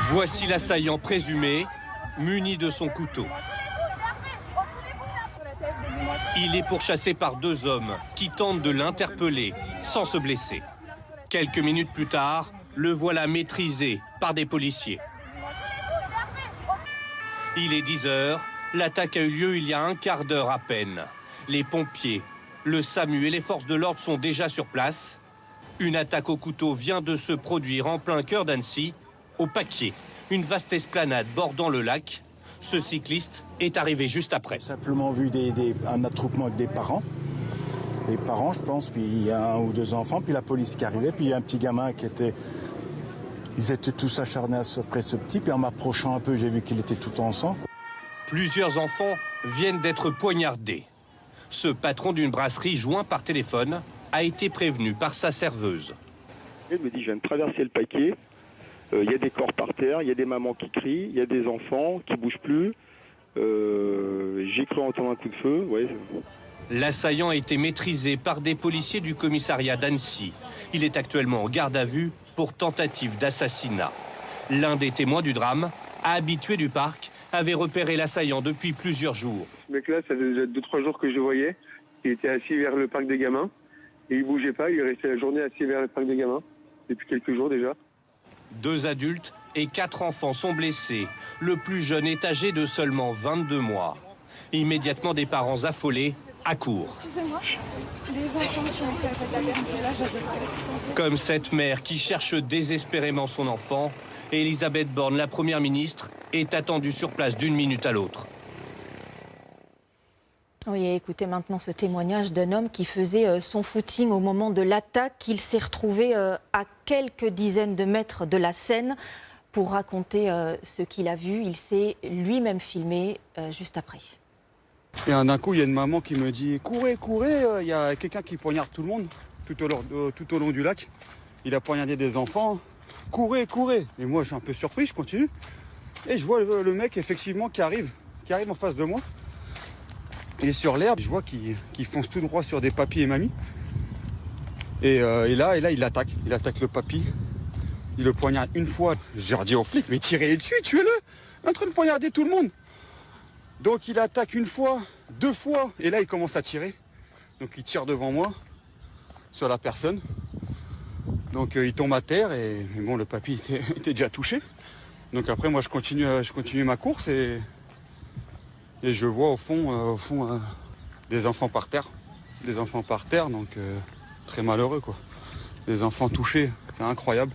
Voici l'assaillant présumé, muni de son couteau. Il est pourchassé par deux hommes qui tentent de l'interpeller sans se blesser. Quelques minutes plus tard, le voilà maîtrisé par des policiers. Il est 10 heures, l'attaque a eu lieu il y a un quart d'heure à peine. Les pompiers, le SAMU et les forces de l'ordre sont déjà sur place. Une attaque au couteau vient de se produire en plein cœur d'Annecy, au Paquier, une vaste esplanade bordant le lac. Ce cycliste est arrivé juste après. J'ai simplement vu un attroupement avec des parents. Les parents, je pense, puis il y a un ou deux enfants, puis la police qui arrivait, puis il y a un petit gamin qui était... Ils étaient tous acharnés après ce petit, puis en m'approchant un peu, j'ai vu qu'il était tout en sang. Plusieurs enfants viennent d'être poignardés. Ce patron d'une brasserie joint par téléphone a été prévenu par sa serveuse. Elle me dit, je viens de traverser le Paquier, il y a des corps par terre, il y a des mamans qui crient, il y a des enfants qui ne bougent plus. J'ai cru entendre un coup de feu. Ouais. L'assaillant a été maîtrisé par des policiers du commissariat d'Annecy. Il est actuellement en garde à vue pour tentative d'assassinat. L'un des témoins du drame, habitué du parc, avait repéré l'assaillant depuis plusieurs jours. Ce mec-là, ça faisait 2-3 jours que je le voyais. Il était assis vers le parc des gamins. Et il ne bougeait pas, il est resté la journée assis vers le parc des gamins. Depuis quelques jours déjà. 2 adultes et 4 enfants sont blessés. Le plus jeune est âgé de seulement 22 mois. Immédiatement, des parents affolés accourent. Comme cette mère qui cherche désespérément son enfant, Elisabeth Borne, la première ministre, est attendue sur place d'une minute à l'autre. Oui, écoutez maintenant ce témoignage d'un homme qui faisait son footing au moment de l'attaque. Il s'est retrouvé à quelques dizaines de mètres de la scène pour raconter ce qu'il a vu. Il s'est lui-même filmé juste après. Et d'un coup, il y a une maman qui me dit « Courez, courez, il y a quelqu'un qui poignarde tout le monde tout au long du lac. Il a poignardé des enfants. Courez, courez !» Et moi, je suis un peu surpris, je continue. Et je vois le mec, effectivement, qui arrive en face de moi. Il est sur l'herbe, je vois qu'il fonce tout droit sur des papis et mamies. Et là, il attaque. Il attaque le papy. Il le poignarde une fois. J'ai dit aux flics, mais tirez-le dessus, tuez-le. Il est en train de poignarder tout le monde. Donc il attaque une fois, 2 fois, et là il commence à tirer. Donc il tire devant moi, sur la personne. Donc il tombe à terre, et bon, le papy était déjà touché. Donc après moi je continue ma course, et je vois au fond des enfants par terre. Des enfants par terre, donc très malheureux quoi. Des enfants touchés, c'est incroyable.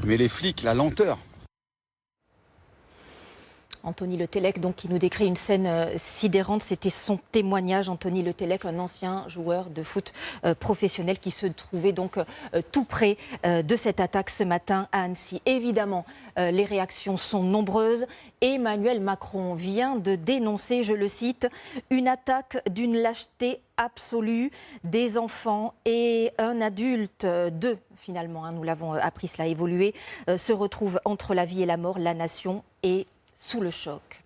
Mais les flics, la lenteur. Anthony Le Tellec, donc, qui nous décrit une scène sidérante. C'était son témoignage. Anthony Le Tellec, un ancien joueur de foot professionnel qui se trouvait donc tout près de cette attaque ce matin à Annecy. Évidemment, les réactions sont nombreuses. Emmanuel Macron vient de dénoncer, je le cite, une attaque d'une lâcheté absolue. Des enfants et un adulte, 2 finalement, nous l'avons appris, cela a évolué, se retrouvent entre la vie et la mort. La nation est sous le choc.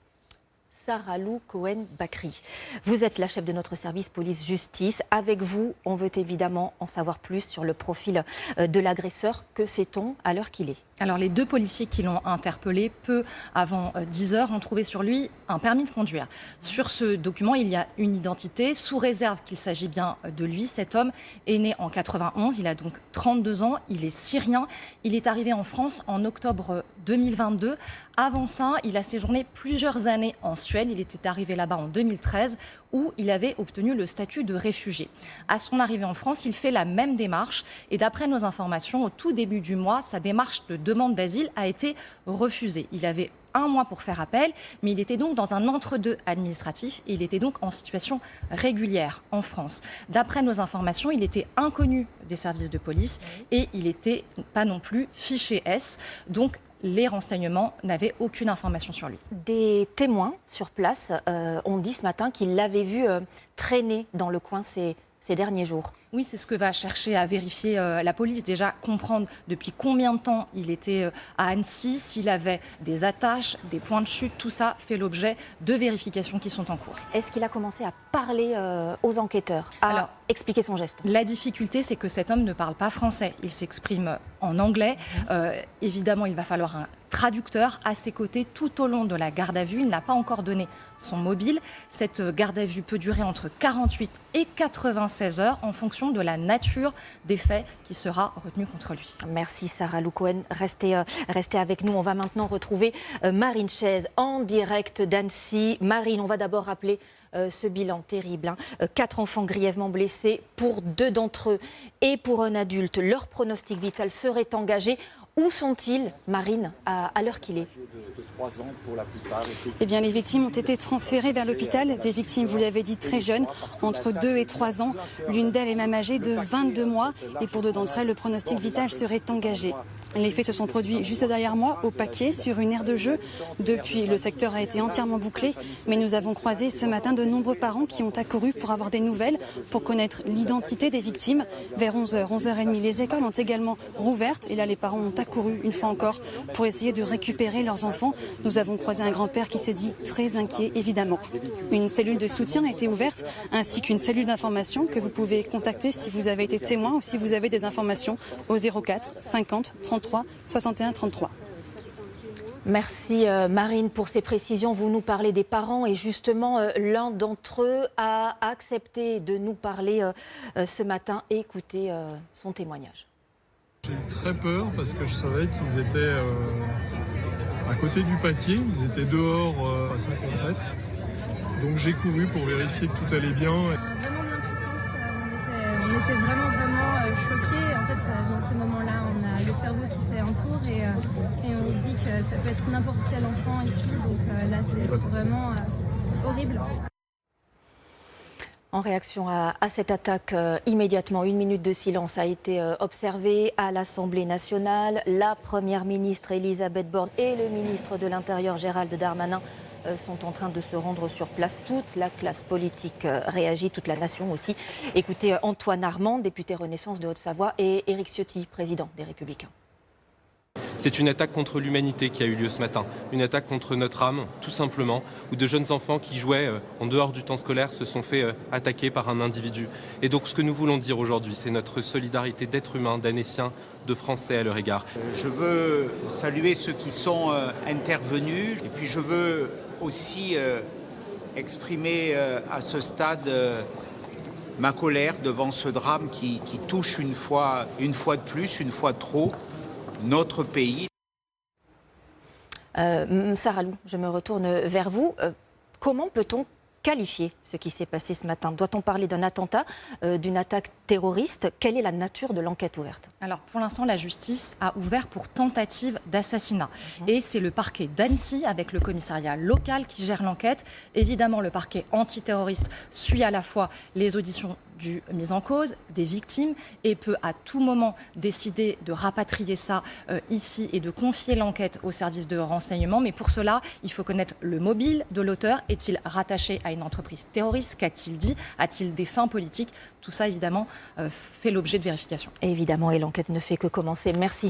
Sarah Lou Cohen-Bakri, vous êtes la chef de notre service police-justice. Avec vous, on veut évidemment en savoir plus sur le profil de l'agresseur. Que sait-on à l'heure qu'il est ? Alors les 2 policiers qui l'ont interpellé peu avant 10 heures ont trouvé sur lui un permis de conduire. Sur ce document, il y a une identité, sous réserve qu'il s'agit bien de lui. Cet homme est né en 91, il a donc 32 ans, il est syrien. Il est arrivé en France en octobre 2022. Avant ça, il a séjourné plusieurs années en Suède. Il était arrivé là-bas en 2013 où il avait obtenu le statut de réfugié. À son arrivée en France, il fait la même démarche et d'après nos informations, au tout début du mois, sa démarche de demande d'asile a été refusée. Il avait 1 mois pour faire appel, mais il était donc dans un entre-deux administratif et il était donc en situation régulière en France. D'après nos informations, il était inconnu des services de police et il n'était pas non plus fiché S. Donc, les renseignements n'avaient aucune information sur lui. Des témoins sur place ont dit ce matin qu'ils l'avaient vu traîner dans le coin ces ces derniers jours. Oui, c'est ce que va chercher à vérifier la police. Déjà, comprendre depuis combien de temps il était à Annecy, s'il avait des attaches, des points de chute, tout ça fait l'objet de vérifications qui sont en cours. Est-ce qu'il a commencé à parler aux enquêteurs, à expliquer son geste? La difficulté, c'est que cet homme ne parle pas français. Il s'exprime en anglais. Évidemment, il va falloir un traducteur à ses côtés tout au long de la garde à vue. Il n'a pas encore donné son mobile. Cette garde à vue peut durer entre 48 et 96 heures en fonction de la nature des faits qui sera retenu contre lui. Merci Sarah Lou Cohen. Restez avec nous. On va maintenant retrouver Marine Chaise en direct d'Annecy. Marine, on va d'abord rappeler ce bilan terrible. 4 enfants grièvement blessés pour 2 d'entre eux et pour un adulte. Leur pronostic vital serait engagé. Où sont-ils, Marine, à l'heure qu'il est? Eh bien, les victimes ont été transférées vers l'hôpital. Des victimes, vous l'avez dit, très jeunes, entre 2 et 3 ans. L'une d'elles est même âgée de 22 mois. Et pour 2 d'entre elles, le pronostic vital serait engagé. Les faits se sont produits juste derrière moi, au Paquier, sur une aire de jeu. Depuis, le secteur a été entièrement bouclé. Mais nous avons croisé ce matin de nombreux parents qui ont accouru pour avoir des nouvelles, pour connaître l'identité des victimes. Vers 11h, 11h30, les écoles ont également rouvertes. Et là, les parents ont accouru, une fois encore, pour essayer de récupérer leurs enfants. Nous avons croisé un grand-père qui s'est dit très inquiet, évidemment. Une cellule de soutien a été ouverte, ainsi qu'une cellule d'information que vous pouvez contacter si vous avez été témoin ou si vous avez des informations au 04 50 33 61 33. Merci Marine pour ces précisions. Vous nous parlez des parents et justement l'un d'entre eux a accepté de nous parler ce matin. Écoutez son témoignage. J'ai eu très peur parce que je savais qu'ils étaient à côté du Paquier, ils étaient dehors à 50 mètres. Donc j'ai couru pour vérifier que tout allait bien. Vraiment d'impuissance, on était vraiment choqués. En fait, dans ces moments-là, on a le cerveau qui fait un tour et on se dit que ça peut être n'importe quel enfant ici. Donc là, c'est vraiment horrible. En réaction à cette attaque, immédiatement, 1 minute de silence a été observée à l'Assemblée nationale. La Première ministre Elisabeth Borne et le ministre de l'Intérieur Gérald Darmanin sont en train de se rendre sur place. Toute la classe politique réagit, toute la nation aussi. Écoutez Antoine Armand, député Renaissance de Haute-Savoie, et Éric Ciotti, président des Républicains. C'est une attaque contre l'humanité qui a eu lieu ce matin. Une attaque contre notre âme, tout simplement, où de jeunes enfants qui jouaient en dehors du temps scolaire se sont fait attaquer par un individu. Et donc ce que nous voulons dire aujourd'hui, c'est notre solidarité d'êtres humains, d'Annéciens, de Français à leur égard. Je veux saluer ceux qui sont intervenus et puis je veux aussi exprimer à ce stade ma colère devant ce drame qui touche une fois de plus, une fois de trop, notre pays. Sarah Lou, je me retourne vers vous. Comment peut-on qualifier ce qui s'est passé ce matin? Doit-on parler d'un attentat, d'une attaque terroriste? Quelle est la nature de l'enquête ouverte? Alors, pour l'instant, la justice a ouvert pour tentative d'assassinat. Et c'est le parquet d'Annecy, avec le commissariat local, qui gère l'enquête. Évidemment, le parquet antiterroriste suit à la fois les auditions du mis en cause, des victimes, et peut à tout moment décider de rapatrier ça ici et de confier l'enquête au service de renseignement. Mais pour cela, il faut connaître le mobile de l'auteur. Est-il rattaché à une entreprise terroriste? Qu'a-t-il dit? A-t-il des fins politiques? Tout ça, évidemment, fait l'objet de vérification. Évidemment, et l'enquête ne fait que commencer. Merci